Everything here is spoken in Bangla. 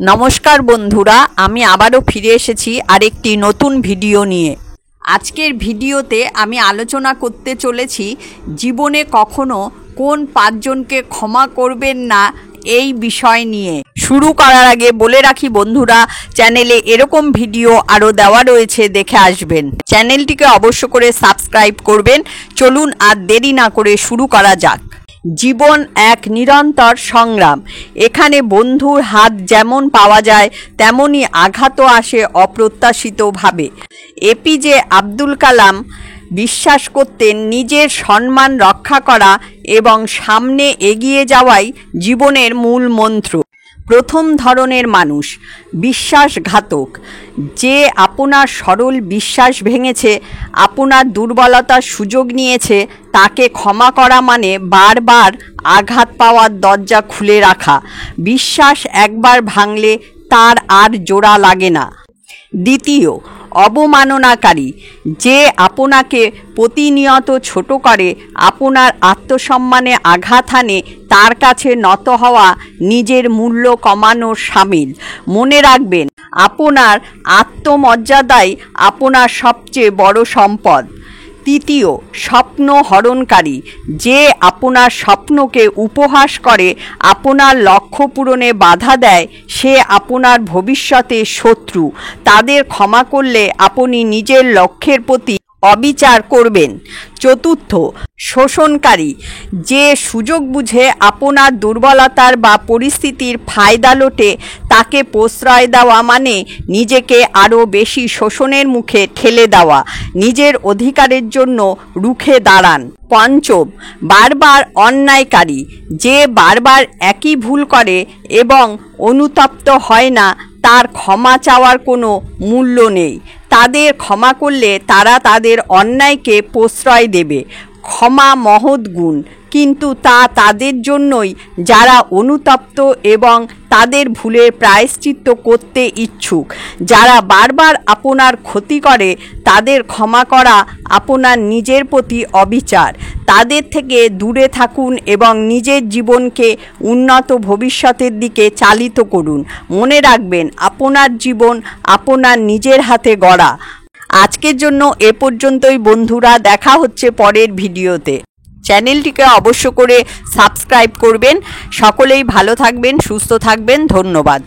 নমস্কার বন্ধুরা, আমি আবারও ফিরে এসেছি আরেকটি নতুন ভিডিও নিয়ে। আজকের ভিডিওতে আমি আলোচনা করতে চলেছি জীবনে কখনো কোন 5 জনকে ক্ষমা করবেন না এই বিষয় নিয়ে। শুরু করার আগে বলে রাখি বন্ধুরা, চ্যানেলে এরকম ভিডিও আরও দেওয়া রয়েছে, দেখে আসবেন। চ্যানেলটিকে অবশ্য করে সাবস্ক্রাইব করবেন। চলুন আর দেরি না করে শুরু করা যাক। জীবন এক নিরন্তর সংগ্রাম। এখানে বন্ধুর হাত যেমন পাওয়া যায় তেমনই আঘাতও আসে অপ্রত্যাশিতভাবে। এপিজে আব্দুল কালাম বিশ্বাস করতেন নিজের সম্মান রক্ষা করা এবং সামনে এগিয়ে যাওয়াই জীবনের মূল মন্ত্র। প্রথম ধরনের মানুষ বিশ্বাসঘাতক, যে আপনার সরল বিশ্বাস ভেঙেছে, আপনার দুর্বলতার সুযোগ নিয়েছে। তাকে ক্ষমা করা মানে বারবার আঘাত পাওয়ার দরজা খুলে রাখা। বিশ্বাস একবার ভাঙলে তার আর জোড়া লাগে না। দ্বিতীয়, অবমাননাকারী, যে আপনাকে প্রতিনিয়ত ছোট করে, আপনার আত্মসম্মানে আঘাত হানে। তার কাছে নত হওয়া নিজের মূল্য কমানোর শামিল। মনে রাখবেন, আপনার আত্মমর্যাদাই আপনার সবচেয়ে বড় সম্পদ। তৃতীয়, স্বপ্ন হরণকারী, যে আপনার স্বপ্নকে উপহাস করে, আপনার লক্ষ্য পূরণে বাধা দেয়, সে আপনার ভবিষ্যতের শত্রু। তাদের ক্ষমা করলে আপনি নিজের লক্ষ্যের প্রতি অবিচার করবেন। চতুর্থ, শোষণকারী, যে সুযোগ বুঝে আপনার দুর্বলতার বা পরিস্থিতির ফায়দা লোটে। তাকে প্রশ্রয় দেওয়া মানে নিজেকে আরও বেশি শোষণের মুখে ঠেলে দেওয়া। নিজের অধিকারের জন্য রুখে দাঁড়ান। পঞ্চম, বারবার অন্যায়কারী, যে বারবার একই ভুল করে এবং অনুতপ্ত হয় না। তার ক্ষমা চাওয়ার কোনো মূল্য নেই। তাদের ক্ষমা করলে তারা তাদের অন্যায়কে প্রশ্রয় দেবে। ক্ষমা মহৎ গুণ, কিন্তু তা তাদের জন্যই যারা অনুতপ্ত এবং তাদের ভুলের প্রায়শ্চিত্ত করতে ইচ্ছুক। যারা বারবার আপনার ক্ষতি করে, তাদের ক্ষমা করা আপনার নিজের প্রতি অবিচার। তাদের থেকে দূরে থাকুন এবং নিজের জীবনকে উন্নত ভবিষ্যতের দিকে চালিত করুন। মনে রাখবেন, আপনার জীবন আপনার নিজের হাতে গড়া। আজকের জন্য এ পর্যন্তই বন্ধুরা, দেখা হচ্ছে পরের ভিডিওতে। চ্যানেলটিকে অবশ্য করে সাবস্ক্রাইব করবেন। সকলেই ভালো থাকবেন, সুস্থ থাকবেন। ধন্যবাদ।